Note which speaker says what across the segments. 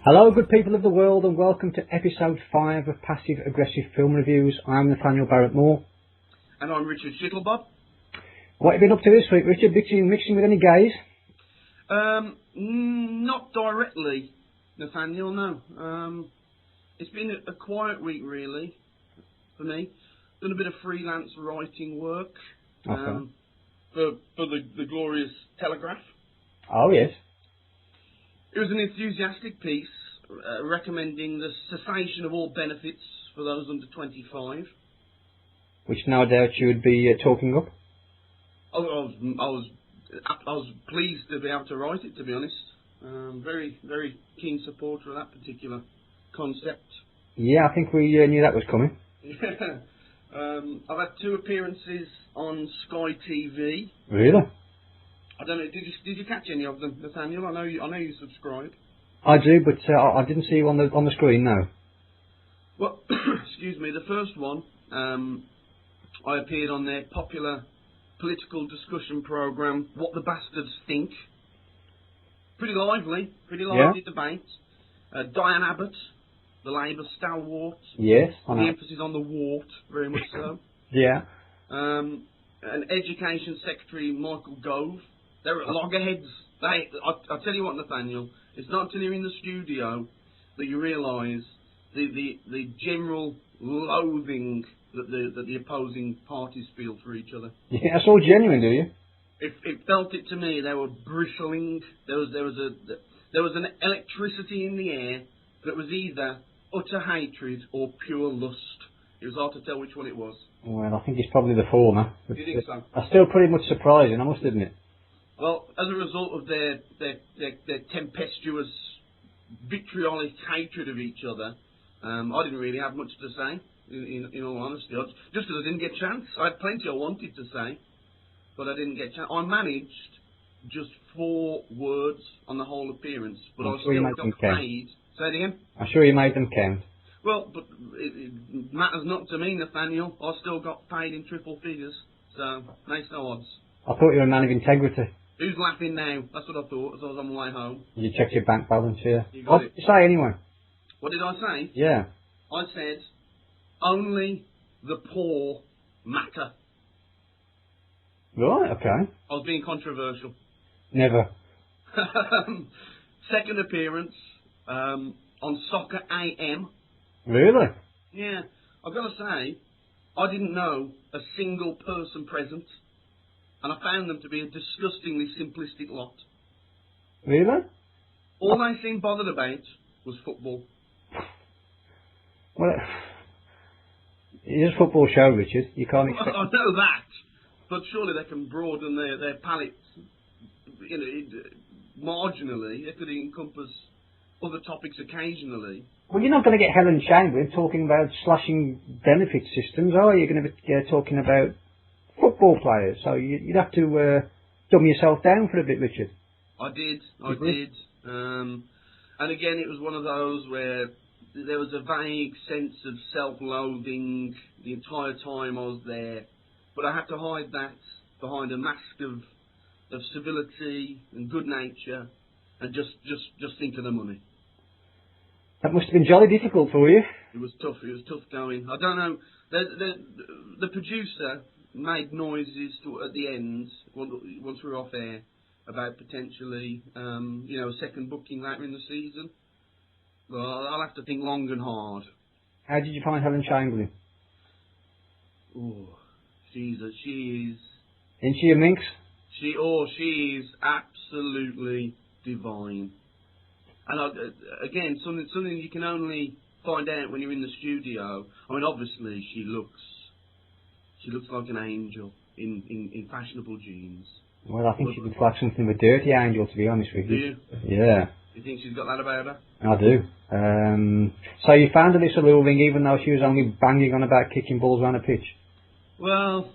Speaker 1: Hello, good people of the world, and welcome to episode 5 of Passive Aggressive Film Reviews. I'm Nathaniel Barrett Moore.
Speaker 2: And I'm Richard Shittlebob.
Speaker 1: What have you been up to this week, Richard? Mixing with any gays?
Speaker 2: Not directly, Nathaniel, no. It's been a quiet week, really, for me. Done a bit of freelance writing work for the glorious Telegraph.
Speaker 1: Oh, yes.
Speaker 2: It was an enthusiastic piece recommending the cessation of all benefits for those under 25.
Speaker 1: Which no doubt you would be talking up.
Speaker 2: I was pleased to be able to write it, to be honest. Very, very keen supporter of that particular concept.
Speaker 1: Yeah, I think we knew that was coming.
Speaker 2: I've had 2 appearances on Sky TV.
Speaker 1: Really?
Speaker 2: I don't know. Did you catch any of them, Nathaniel? I know you subscribe.
Speaker 1: I do, but I didn't see you on the screen, no.
Speaker 2: Well, excuse me. The first one, I appeared on their popular political discussion programme, What the Bastards Think. Pretty lively debate. Diane Abbott, the Labour stalwart.
Speaker 1: Yes, I know.
Speaker 2: The emphasis on the wart, very much so.
Speaker 1: Yeah.
Speaker 2: And Education Secretary Michael Gove. They're at loggerheads. I'll tell you what, Nathaniel, it's not until you're in the studio that you realise the general loathing that the opposing parties feel for each other.
Speaker 1: Yeah, that's all genuine, do you?
Speaker 2: It felt it to me. They were bristling. There was an electricity in the air that was either utter hatred or pure lust. It was hard to tell which one it was.
Speaker 1: Well, I think it's probably the former.
Speaker 2: Do you think so?
Speaker 1: That's still pretty much surprising, I must admit.
Speaker 2: Well, as a result of their tempestuous, vitriolic hatred of each other, I didn't really have much to say, in all honesty. Just because I didn't get a chance. I had plenty I wanted to say, but I didn't get a chance. I managed just 4 words on the whole appearance, but I still got paid. Say it again?
Speaker 1: I'm sure you made them count.
Speaker 2: Well, but it matters not to me, Nathaniel. I still got paid in triple figures, so makes no odds.
Speaker 1: I thought you were a man of integrity.
Speaker 2: Who's laughing now? That's what I thought as I was on my way home.
Speaker 1: You checked your bank balance, yeah.
Speaker 2: What
Speaker 1: did you say anyway?
Speaker 2: What did I say?
Speaker 1: Yeah.
Speaker 2: I said, only the poor matter.
Speaker 1: Right, okay.
Speaker 2: I was being controversial.
Speaker 1: Never.
Speaker 2: Second appearance on Soccer AM.
Speaker 1: Really?
Speaker 2: Yeah. I've got to say, I didn't know a single person present, and I found them to be a disgustingly simplistic lot.
Speaker 1: Really?
Speaker 2: All they seemed bothered about was football.
Speaker 1: Well, it is a football show, Richard. You can't expect...
Speaker 2: I know that, but surely they can broaden their palette, marginally. They could encompass other topics occasionally.
Speaker 1: Well, you're not going to get Helen Chamberlain talking about slashing benefit systems, are you? You're going to be talking about football players, so you'd have to dumb yourself down for a bit, Richard.
Speaker 2: I did. And again, it was one of those where there was a vague sense of self-loathing the entire time I was there, but I had to hide that behind a mask of civility and good nature, and just think of the money.
Speaker 1: That must have been jolly difficult for you.
Speaker 2: It was tough. It was tough going. I don't know. The producer made noises at the end once we were off air about potentially, a second booking later in the season. Well, I'll have to think long and hard.
Speaker 1: How did you find Helen Chamberlain?
Speaker 2: Oh, she is.
Speaker 1: Isn't she a minx?
Speaker 2: She is absolutely divine. And again, something you can only find out when you're in the studio. I mean, obviously, she looks like an angel in fashionable jeans.
Speaker 1: Well, I think she looks like something of a dirty angel, to be honest with you.
Speaker 2: Do you?
Speaker 1: Yeah.
Speaker 2: You think she's got that about her?
Speaker 1: I do. So you found her this alluring, even though she was only banging on about kicking balls around a pitch?
Speaker 2: Well,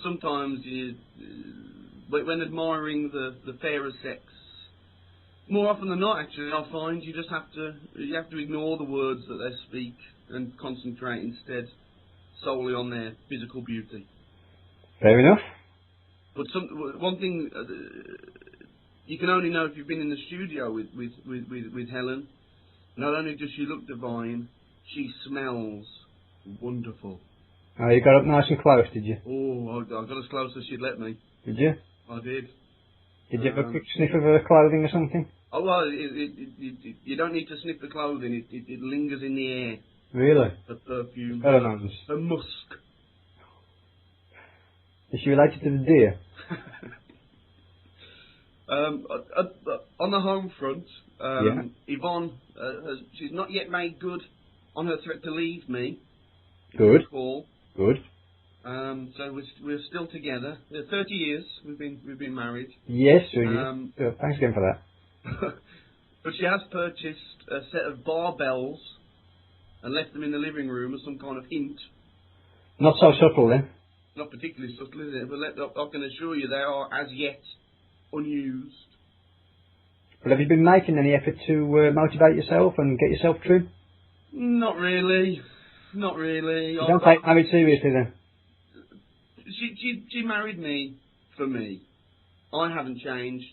Speaker 2: sometimes when admiring the fairer sex, more often than not, actually, I find you have to ignore the words that they speak and concentrate instead solely on their physical beauty.
Speaker 1: Fair enough.
Speaker 2: But one thing You can only know if you've been in the studio with Helen. Not only does she look divine, she smells wonderful.
Speaker 1: Oh, you got up nice and close, did you?
Speaker 2: Oh, I got as close as she'd let me.
Speaker 1: Did you?
Speaker 2: I did.
Speaker 1: Did you have a quick sniff of her clothing or something?
Speaker 2: Oh, well, you don't need to sniff the clothing. It lingers in the air.
Speaker 1: Really?
Speaker 2: The perfume.
Speaker 1: Pheromones.
Speaker 2: The musk.
Speaker 1: Is she related to the deer?
Speaker 2: On the home front,
Speaker 1: Yeah.
Speaker 2: Yvonne, she's not yet made good on her threat to leave me.
Speaker 1: Good.
Speaker 2: Call.
Speaker 1: Good.
Speaker 2: So we're still together. 30 years we've been married.
Speaker 1: Yes, sure. Thanks again for that.
Speaker 2: But she has purchased a set of barbells and left them in the living room as some kind of hint.
Speaker 1: Not so subtle then.
Speaker 2: Not particularly subtle, is it? But I can assure you they are as yet unused.
Speaker 1: But have you been making any effort to motivate yourself and get yourself trim?
Speaker 2: Not really. Not really.
Speaker 1: You don't take marriage seriously then?
Speaker 2: She married me for me. I haven't changed.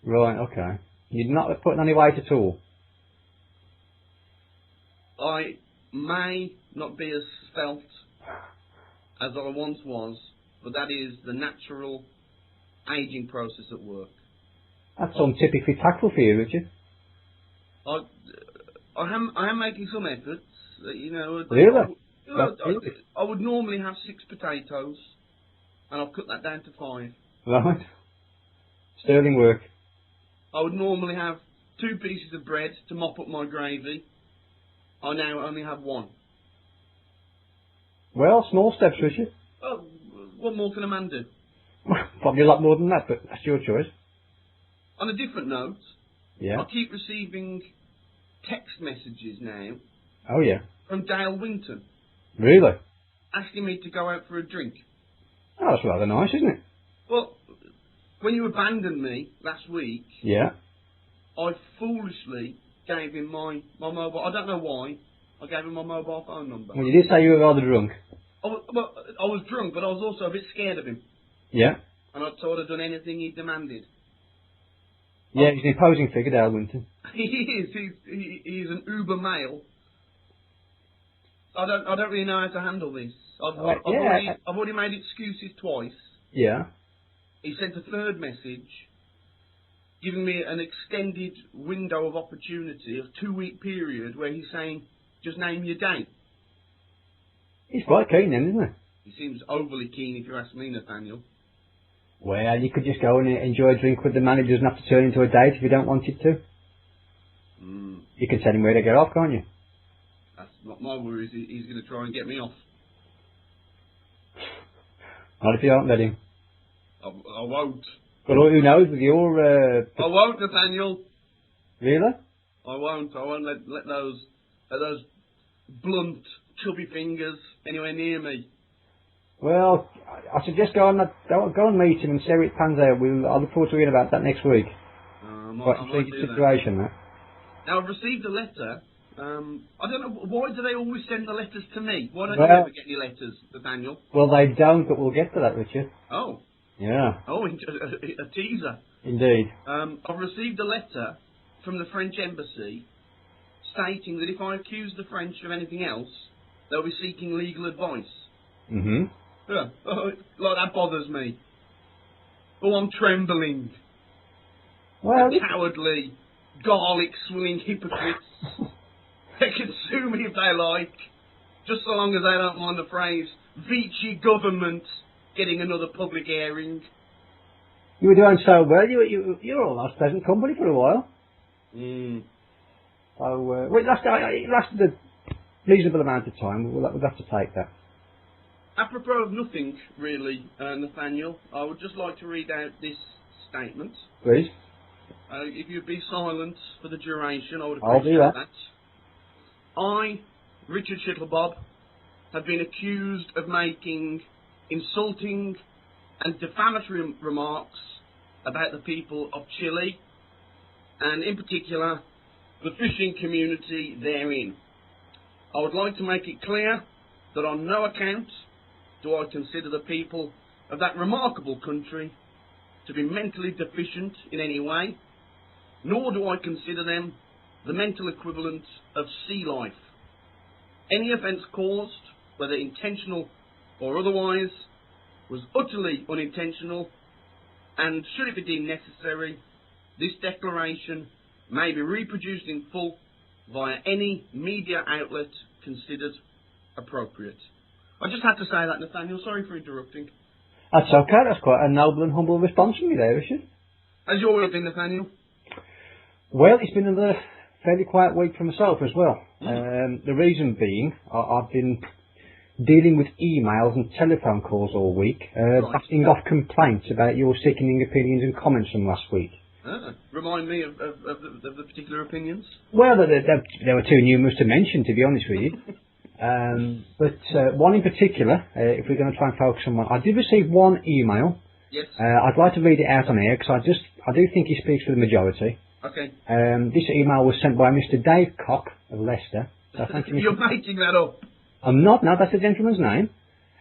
Speaker 1: Right, okay. You're not putting any weight at all?
Speaker 2: I may not be as svelte as I once was, but that is the natural ageing process at work.
Speaker 1: That's untypically tactful for you, Richard.
Speaker 2: I am making some efforts, you know.
Speaker 1: Really?
Speaker 2: I would normally have 6 potatoes, and I've cut that down to 5.
Speaker 1: Right. Sterling work.
Speaker 2: I would normally have 2 pieces of bread to mop up my gravy. I now only have 1.
Speaker 1: Well, small steps, Richard.
Speaker 2: Oh, what more can a man do?
Speaker 1: Probably a lot more than that, but that's your choice.
Speaker 2: On a different note,
Speaker 1: Yeah.
Speaker 2: I keep receiving text messages now
Speaker 1: Oh, yeah.
Speaker 2: from Dale Winton
Speaker 1: Really?
Speaker 2: asking me to go out for a drink.
Speaker 1: Oh, that's rather nice, isn't it?
Speaker 2: Well, when you abandoned me last week,
Speaker 1: Yeah.
Speaker 2: I foolishly gave him my mobile. I don't know why. I gave him my mobile phone number.
Speaker 1: Well, you did say you were rather drunk.
Speaker 2: I was drunk, but I was also a bit scared of him.
Speaker 1: Yeah.
Speaker 2: And I thought I'd done anything he demanded.
Speaker 1: Yeah, he's an imposing figure, Dale Winton.
Speaker 2: He is. He's an uber male. I don't really know how to handle this. I've already made excuses twice.
Speaker 1: Yeah.
Speaker 2: He sent a third message, giving me an extended window of opportunity of 2-week period where he's saying, just name your date.
Speaker 1: He's quite keen then, isn't he?
Speaker 2: He seems overly keen, if you ask me, Nathaniel.
Speaker 1: Well, you could just go and enjoy a drink with the man. It doesn't have to turn into a date if you don't want it to. You can tell him where to get off, can't you?
Speaker 2: That's not my worries. He's going to try and get me off.
Speaker 1: Not if you don't let him.
Speaker 2: I won't.
Speaker 1: But who knows with your...
Speaker 2: I won't, Nathaniel.
Speaker 1: Really?
Speaker 2: I won't. I won't let those blunt, chubby fingers anywhere near me.
Speaker 1: Well, I suggest go and meet him and see how it pans out. I'll look forward to hearing about that next week. Quite a tricky situation, that.
Speaker 2: Now, I've received a letter. I don't know, why do they always send the letters to me? Why don't you ever get any letters, Nathaniel?
Speaker 1: Well, they don't, but we'll get to that, Richard.
Speaker 2: Oh.
Speaker 1: Yeah.
Speaker 2: Oh, a teaser.
Speaker 1: Indeed.
Speaker 2: I've received a letter from the French embassy stating that if I accuse the French of anything else, they'll be seeking legal advice.
Speaker 1: Mm-hmm.
Speaker 2: Yeah, like that bothers me. Oh, I'm trembling.
Speaker 1: Well,
Speaker 2: the cowardly, garlic-swilling hypocrites. They can sue me if they like, just so long as they don't mind the phrase Vichy government getting another public airing.
Speaker 1: You were doing so well. You're almost pleasant company for a while. So it lasted a reasonable amount of time. We'll have to take that.
Speaker 2: Apropos of nothing, really, Nathaniel, I would just like to read out this statement.
Speaker 1: Please.
Speaker 2: If you'd be silent for the duration, I would
Speaker 1: I'll
Speaker 2: appreciate
Speaker 1: do that.
Speaker 2: I, Richard Shittlebob, have been accused of making insulting and defamatory remarks about the people of Chile, and in particular, the fishing community therein. I would like to make it clear that on no account do I consider the people of that remarkable country to be mentally deficient in any way, nor do I consider them the mental equivalent of sea life. Any offence caused, whether intentional or otherwise, was utterly unintentional, and should it be deemed necessary, this declaration may be reproduced in full via any media outlet considered appropriate. I just had to say that, Nathaniel. Sorry for interrupting.
Speaker 1: That's okay. That's quite a noble and humble response from you there, Richard.
Speaker 2: How's your week been, Nathaniel?
Speaker 1: Well, it's been another fairly quiet week for myself as well. The reason being, I've been dealing with emails and telephone calls all week, backing off complaints about your sickening opinions and comments from last week.
Speaker 2: Remind me of the particular opinions.
Speaker 1: Well, there were too numerous to mention, to be honest with you. But one in particular, if we're going to try and focus on one, I did receive one email.
Speaker 2: Yes.
Speaker 1: I'd like to read it out on air because I do think he speaks for the majority.
Speaker 2: Okay.
Speaker 1: This email was sent by Mr. Dave Cock of Leicester. So thank you, Mr.
Speaker 2: You're making that up.
Speaker 1: I'm not. No, that's the gentleman's name.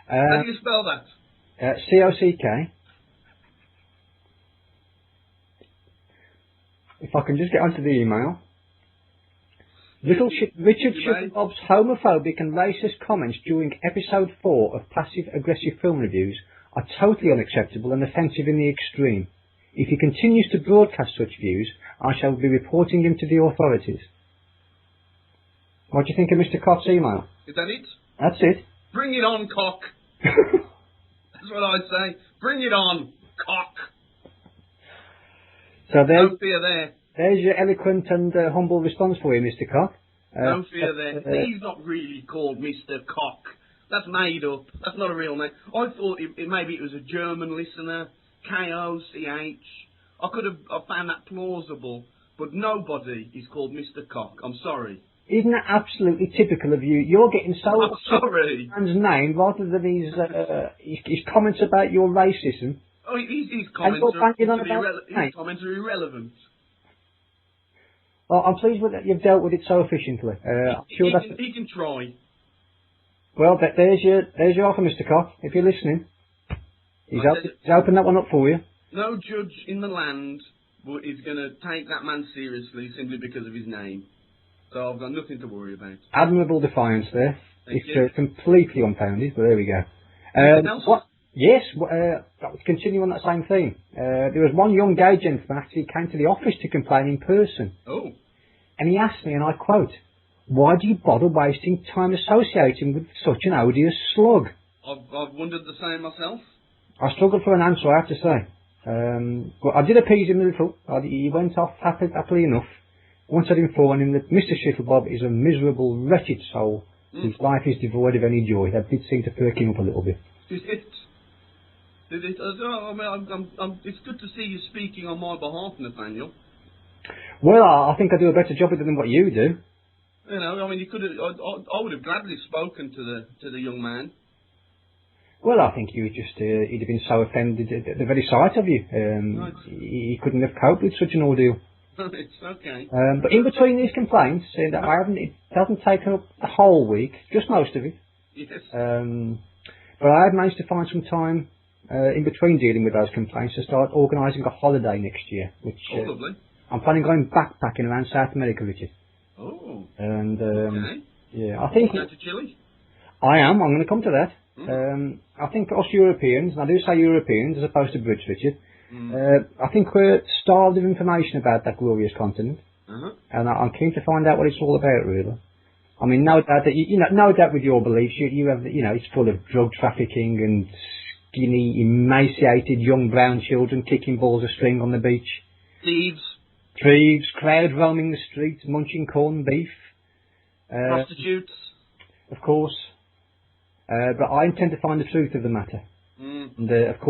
Speaker 2: How do you spell that?
Speaker 1: C-O-C-K. If I can just get onto the email. Richard Shittlebob's homophobic and racist comments during episode 4 of passive-aggressive film reviews are totally unacceptable and offensive in the extreme. If he continues to broadcast such views, I shall be reporting him to the authorities. What do you think of Mr. Cock's email?
Speaker 2: Is that it?
Speaker 1: That's it.
Speaker 2: Bring it on, Cock. That's what I'd say. Bring it on, Cock.
Speaker 1: So
Speaker 2: no fear there.
Speaker 1: There's your eloquent and humble response for you, Mr. Cock.
Speaker 2: No fear there. He's not really called Mr. Cock. That's made up. That's not a real name. I thought maybe it was a German listener. K-O-C-H. I found that plausible, but nobody is called Mr. Cock. I'm sorry.
Speaker 1: Isn't that absolutely typical of you? You're getting so
Speaker 2: I'm sorry.
Speaker 1: Man's name rather than his comments about your racism.
Speaker 2: Oh, his comments are irrelevant.
Speaker 1: Well, I'm pleased that you've dealt with it so efficiently.
Speaker 2: He can try.
Speaker 1: Well, there's your offer, Mr. Cock. If you're listening, he's opened that one up for you.
Speaker 2: No judge in the land is going to take that man seriously simply because of his name. So I've got nothing to worry about. Admirable
Speaker 1: defiance there.
Speaker 2: Thank you.
Speaker 1: Completely unfounded, but there we go. Yes, continue on that same theme. There was one young gay gentleman actually came to the office to complain in person.
Speaker 2: Oh.
Speaker 1: And he asked me, and I quote, "Why do you bother wasting time associating with such an odious slug?"
Speaker 2: I've wondered the same myself.
Speaker 1: I struggled for an answer, I have to say. But I did appease him a little. He went off happily enough. Once I'd informed him that Mr. Shittlebob is a miserable, wretched soul whose life is devoid of any joy. That did seem to perk him up a little bit.
Speaker 2: Did it? It's good to see you speaking on my behalf, Nathaniel.
Speaker 1: Well, I think I do a better job of it than what you do.
Speaker 2: You know, I mean, you could have. I would have gladly spoken to the young man.
Speaker 1: Well, I think he'd have been so offended at the very sight of you. He couldn't have coped with such an ordeal.
Speaker 2: It's okay.
Speaker 1: But in between these complaints, it hasn't taken up the whole week, just most of it.
Speaker 2: Yes.
Speaker 1: But I have managed to find some time in between dealing with those complaints to start organising a holiday next year, which
Speaker 2: lovely.
Speaker 1: I'm planning on going backpacking around South America, Richard.
Speaker 2: Oh.
Speaker 1: And
Speaker 2: okay.
Speaker 1: Yeah, I think
Speaker 2: going to Chile.
Speaker 1: I am. I'm going to come to that. I think us Europeans, and I do say Europeans as opposed to Brits, Richard. I think we're starved of information about that glorious continent, and I'm keen to find out what it's all about, really. I mean, no doubt that no doubt with your beliefs, you have, it's full of drug trafficking and skinny, emaciated young brown children kicking balls of string on the beach. Thieves, crowds roaming the streets, munching corned beef.
Speaker 2: Prostitutes.
Speaker 1: Of course. But I intend to find the truth of the matter. And of course.